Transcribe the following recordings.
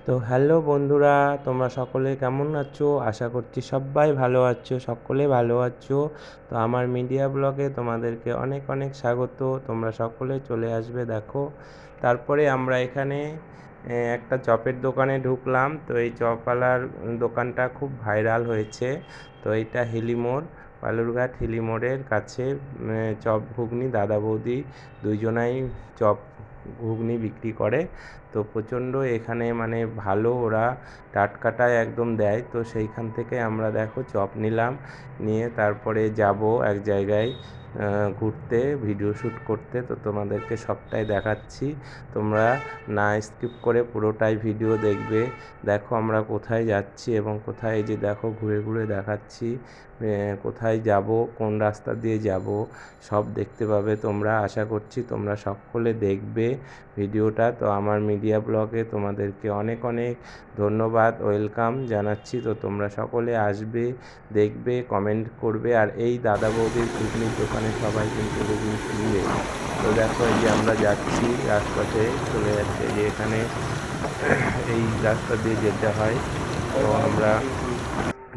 তো হ্যালো বন্ধুরা, তোমরা সকলে কেমন আছো? আশা করছি সবাই ভালো আছো, সকলে ভালো আছো। তো আমার মিডিয়া ব্লগে তোমাদেরকে অনেক অনেক স্বাগত। তোমরা সকলে চলে আসবে দেখো। তারপরে আমরা এখানে একটা চপের দোকানে ঢুকলাম। তো এই চপওয়ালার দোকানটা খুব ভাইরাল হয়েছে। তো এইটা হিলিমোড়, বালুরঘাট হিলিমোড়ের কাছে চপ ঘুগনি দাদা বৌদি দুইজনাই চপ ঘুগনি বিক্রি করে। তো প্রচণ্ড এখানে মানে ভালো, ওরা টাটকাটাই একদম দেয়। তো সেইখান থেকে আমরা দেখো চপ নিলাম, নিয়ে তারপরে যাব এক জায়গায় ঘুরতে, ভিডিও শ্যুট করতে। তো তোমাদেরকে সবটাই দেখাচ্ছি, তোমরা না স্কিপ করে পুরোটাই ভিডিও দেখবে। দেখো আমরা কোথায় যাচ্ছি এবং কোথায়, এই যে দেখো ঘুরে ঘুরে দেখাচ্ছি কোথায় যাব, কোন রাস্তা দিয়ে যাব, সব দেখতে পাবে তোমরা। আশা করছি তোমরা সকলে দেখবে ভিডিওটা। তো আমার মিডিয়া ব্লগে তোমাদেরকে অনেক অনেক ধন্যবাদ, ওয়েলকাম জানাচ্ছি। তো তোমরা সকলে আসবে, দেখবে, কমেন্ট করবে। আর এই দাদা বৌদির ঘুগনির দোকানে সবাই কিন্তু ঘুগনি কিনবে। তো দেখো এই যে আমরা যাচ্ছি, রাস্তাতে চলে যাচ্ছে, যে এখানে এই রাস্তা দিয়ে যেতে হয়। তো আমরা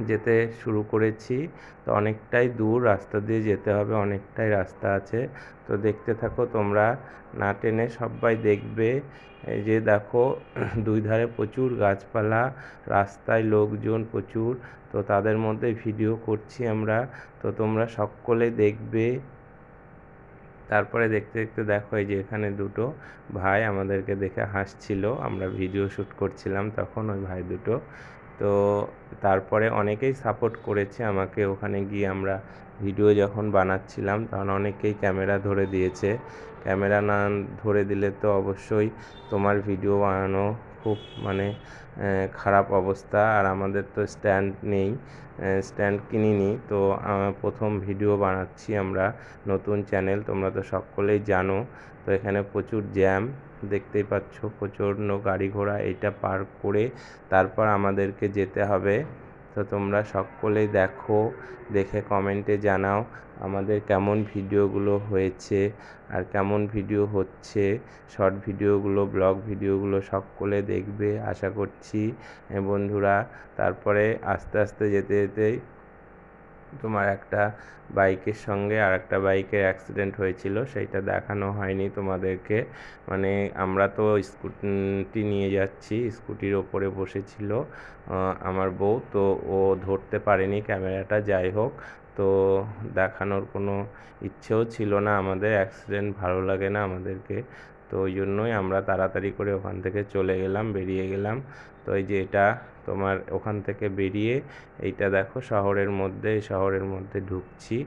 যেতে শুরু করেছি। তো অনেকটাই দূর, রাস্তা দিয়ে যেতে হবে, অনেকটাই রাস্তা আছে। তো দেখতে থাকো তোমরা, না টেনে সবাই দেখবে। এই যে দেখো দুই ধারে প্রচুর গাছপালা, রাস্তায় লোকজন প্রচুর। তো তাদের মধ্যে ভিডিও করছি আমরা। তো তোমরা সকলে দেখবে। তারপরে দেখতে দেখতে দেখো এই যে এখানে দুটো ভাই আমাদেরকে দেখে হাসছিল, আমরা ভিডিও শ্যুট করছিলাম তখন ওই ভাই দুটো। তো তারপরে অনেকেই সাপোর্ট করেছে আমাকে, ওখানে গিয়ে আমরা ভিডিও যখন বানাচ্ছিলাম তখন অনেকেই ক্যামেরা ধরে দিয়েছে। ক্যামেরা না ধরে দিলে তো অবশ্যই তোমার ভিডিও বানানো খুব মানে খারাপ অবস্থা। আর আমাদের তো স্ট্যান্ড নেই, স্ট্যান্ড কিনিনি। তো প্রথম ভিডিও বানাচ্ছি আমরা, নতুন চ্যানেল, তোমরা তো সকলেই জানো। তো এখানে প্রচুর জ্যাম দেখতেই পাচ্ছ, প্রচণ্ড গাড়ি ঘোড়া, এটা পার করে তারপর আমাদেরকে যেতে হবে। তো তোমরা সকলেই দেখো, দেখে কমেন্টে জানাও আমাদের কেমন ভিডিওগুলো হয়েছে আর কেমন ভিডিও হচ্ছে। শর্ট ভিডিওগুলো, ব্লগ ভিডিওগুলো সকলে দেখবে আশা করছি বন্ধুরা। তারপরে আস্তে আস্তে যেতে যেতেই তোমার একটা বাইকের সঙ্গে আর একটা বাইকের অ্যাক্সিডেন্ট হয়েছিল, সেইটা দেখানো হয়নি তোমাদেরকে। মানে আমরা তো স্কুটি নিয়ে যাচ্ছি, স্কুটির ওপরে বসেছিল আমার বউ। তো ও ধরতে পারেনি ক্যামেরাটা, যাই হোক। তো দেখানোর কোনো ইচ্ছেও ছিল না আমাদের, অ্যাক্সিডেন্ট ভালো লাগে না আমাদেরকে। তো ওই জন্যই আমরা তাড়াতাড়ি করে ওখান থেকে চলে গেলাম, বেরিয়ে গেলাম। তো এই যে এটা তোমার ওখান থেকে বেরিয়ে এইটা দেখো শহরের মধ্যে, এই শহরের মধ্যে ঢুকছি।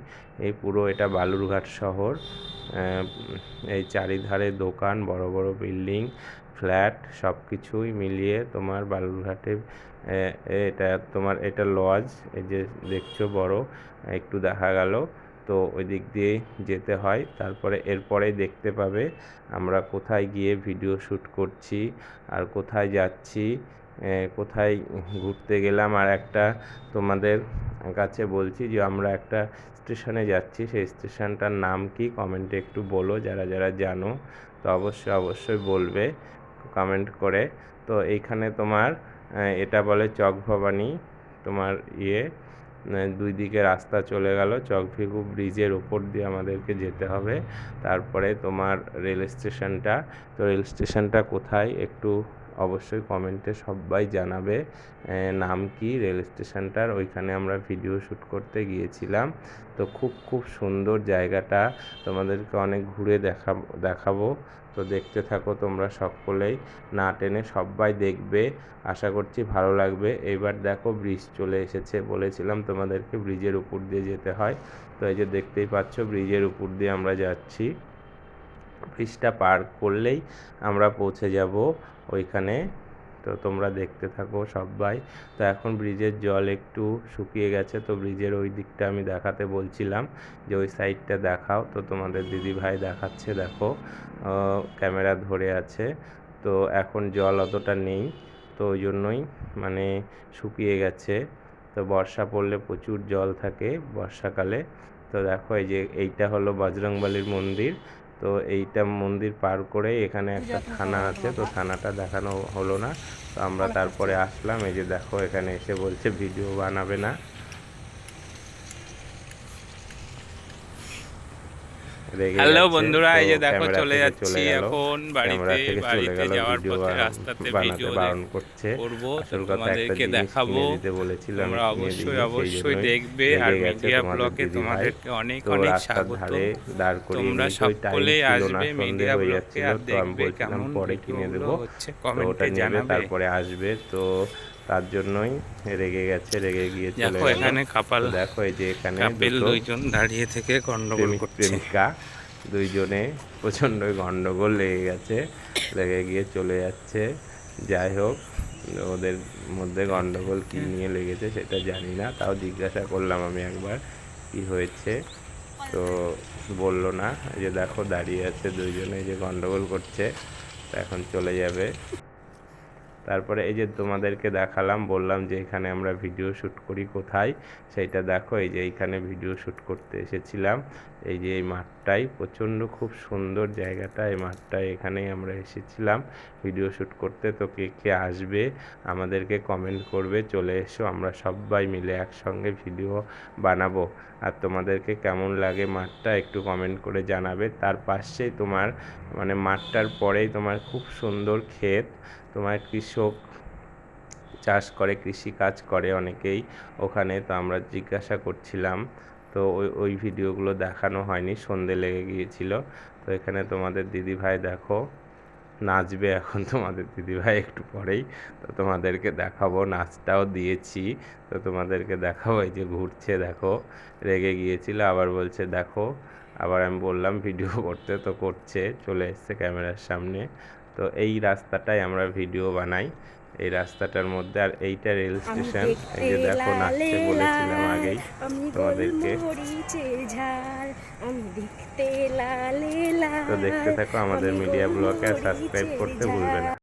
এই পুরো এটা বালুরঘাট শহর। এই চারিধারে দোকান, বড় বড় বিল্ডিং, ফ্ল্যাট, সব কিছুই মিলিয়ে তোমার বালুরঘাটে এটা তোমার, এটা লজ। এই যে দেখছো বড়, একটু দেখা গেল। তো ওই দিক দিয়ে যেতে হয়। তারপরে এরপরেই দেখতে পাবে আমরা কোথায় গিয়ে ভিডিও শ্যুট করছি আর কোথায় যাচ্ছি, কোথায় ঘুরতে গেলাম। আর একটা তোমাদের কাছে বলছি যে আমরা একটা স্টেশনে যাচ্ছি, সেই স্টেশনটার নাম কি কমেন্টে একটু বলো, যারা যারা জানো। তো অবশ্যই অবশ্যই বলবে কমেন্ট করে। তো এইখানে তোমার এটা বলে চক ভবানী, তোমার দুই দিকে রাস্তা চলে গেল, চকভিগু ব্রিজের ওপর দিয়ে আমাদেরকে যেতে হবে। তারপরে তোমার রেল স্টেশনটা। তো রেল স্টেশনটা কোথায় একটু অবশ্যই কমেন্টে সবাই জানাবে নাম কি রেল স্টেশনটার। ওইখানে আমরা ভিডিও শ্যুট করতে গিয়েছিলাম। তো খুব খুব সুন্দর জায়গাটা, তোমাদেরকে অনেক ঘুরে দেখাবো। তো দেখতে থাকো তোমরা সকলেই, না টেনে সবাই দেখবে, আশা করছি ভালো লাগবে। এইবার দেখো ব্রিজ চলে এসেছে, বলেছিলাম তোমাদেরকে ব্রিজের উপর দিয়ে যেতে হয়। তো এই যে দেখতেই পাচ্ছ ব্রিজের উপর দিয়ে আমরা যাচ্ছি। ব্রিজটা পার করলেই আমরা পৌঁছে যাব ওইখানে। তো তোমরা দেখতে থাকো সবাই। তো এখন ব্রিজের জল একটু শুকিয়ে গেছে, তো ব্রিজের ওই দিকটা আমি দেখাতে বলছিলাম যে ওই সাইডটা দেখাও। তো তোমাদের দিদিভাই দেখাচ্ছে, দেখো ক্যামেরা ধরে আছে। তো এখন জল অতটা নেই, তো ওই জন্যই মানে শুকিয়ে গেছে। তো বর্ষা পড়লে প্রচুর জল থাকে বর্ষাকালে। তো দেখো এই যে এইটা হলো বজরংবলীর মন্দির। তো এইটা মন্দির পার করে এখানে একটা থানা আছে, তো থানাটা দেখানো হলো না। তো আমরা তারপরে আসলাম। এই যে দেখো এখানে এসে বলছে ভিডিও বানাবে না। রেগে হ্যালো গেছে, বন্ধুরা, তো এই যে দেখো ক্যামেরা চলে থেকে যাচ্ছি চলে গেল। এখন ক্যামেরা বাড়িতে। থেকে চলে বাড়িতে গেল, যাওয়ার ভিডিও পথে রাস্তাতে বানাতে ভিডিও বারণ করছে। করব, তো আসল কথা একটা তোমাদেরকে জিনিস দেখাবো। কিনে দিতে বলেছিল, আমি তোমরা কিনে অবশ্যই দিইনি, সেই অবশ্যই জন্যই দেখবে। আর রেগে গেছে মিডিয়া তোমাদের ব্লকে দিদি ভাই। তোমাদেরকে অনেক তো অনেক রাস্তার স্বাগত। ধারে দাঁড় করিয়ে তোমরা নিয়েছে, ওই টাইম সকলেই ছিল না, আসবে সন্ধে মিডিয়া হয়ে ব্লকে, যাচ্ছিল। আর তো আমি দেখবে বলছিলাম কেমন পরে কিনে ভিডিওগুলো দেবো, হচ্ছে তো ওটা কমেন্টে নেবে জানাবে। তারপরে আসবে। তো তার জন্যই রেগে গেছে, রেগে গিয়ে চলে দেখো গেল। এখানে তো দেখো এই যে এখানে কাপেল দুটো দুইজন দাঁড়িয়ে থেকে গন্ডগোল প্রেমিক করছে। প্রেমিকা দুইজনে প্রচণ্ড গন্ডগোল লেগে গেছে, লেগে গিয়ে চলে যাচ্ছে। যাই হোক, ওদের মধ্যে গন্ডগোল কী নিয়ে লেগেছে সেটা জানি না, তাও জিজ্ঞাসা করলাম আমি একবার কি হয়েছে। তো বললো না। এই যে দেখো দাঁড়িয়ে আছে দুইজনে, যে গন্ডগোল করছে। তো এখন চলে যাবে। তারপরে এই যে তোমাদেরকে দেখালাম, বললাম যে এখানে আমরা ভিডিও শ্যুট করি কোথায়, সেইটা দেখো। এই যে এইখানে ভিডিও শ্যুট করতে এসেছিলাম। এই যে এই মাঠটাই প্রচণ্ড খুব সুন্দর জায়গাটা, এই মাঠটায় এখানেই আমরা এসেছিলাম ভিডিও শ্যুট করতে। তো কে কে আসবে আমাদেরকে কমেন্ট করবে, চলে এসো, আমরা সবাই মিলে একসঙ্গে ভিডিও বানাবো। আর তোমাদেরকে কেমন লাগে মাঠটা একটু কমেন্ট করে জানাবে। তার পাশেই তোমার মানে মাঠটার পরেই তোমার খুব সুন্দর ক্ষেত, তোমার কৃষক চাষ করে, কৃষিকাজ করে অনেকেই ওখানে। তো আমরা জিজ্ঞাসা করছিলাম, তো ওই ভিডিওগুলো দেখানো হয়নি, সন্ধে লেগে গিয়েছিল। তো এখানে তোমাদের দিদিভাই দেখো নাচবে এখন, তোমাদের দিদিভাই একটু পরেই। তো তোমাদেরকে দেখাবো, নাচটাও দিয়েছি, তো তোমাদেরকে দেখাবো। এই যে ঘুরছে দেখো, রেগে গিয়েছিল, আবার বলছে দেখো। আবার আমি বললাম ভিডিও করতে, তো করছে, চলে এসছে ক্যামেরার সামনে। তো এই রাস্তাটায় আমরা ভিডিও বানাই, এই রাস্তাটার মধ্যে। আর এইটা রেল স্টেশন। এই যে দেখো নাচছে, বলেছিলাম আগেই তোমাদেরকে। তো দেখতে থাকো আমাদের মিডিয়া ব্লগে, আর সাবস্ক্রাইব করতে ভুলবে না।